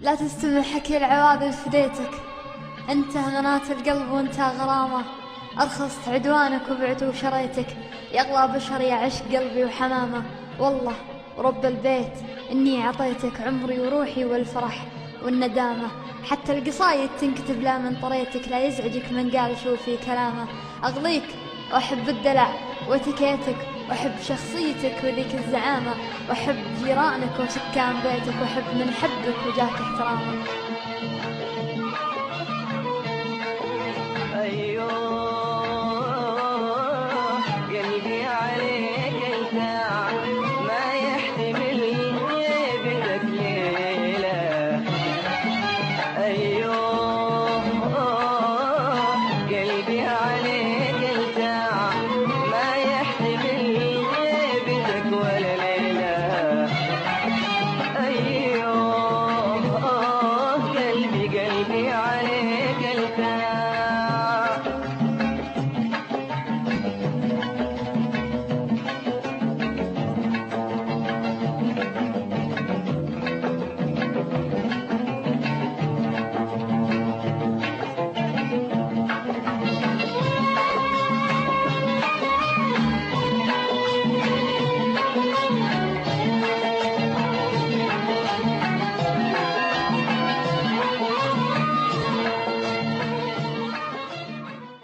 لا تستمع حكي العواذل فديتك، انت منات القلب وانت غرامة. أرخصت عدوانك وبعت وشريتك، يا أغلى بشر يا عشق قلبي وحمامة. والله ورب البيت إني عطيتك عمري وروحي والفرح والندامة. حتى القصايد تنكتب لا من طريتك، لا يزعجك من قال شوفي كلامه. أغليك وأحب الدلع وتكيتك، وأحب شخصيتك وذيك الزعامة، وأحب جيرانك وسكان بيتك، وأحب من حبك وجاك احترامه. أيوه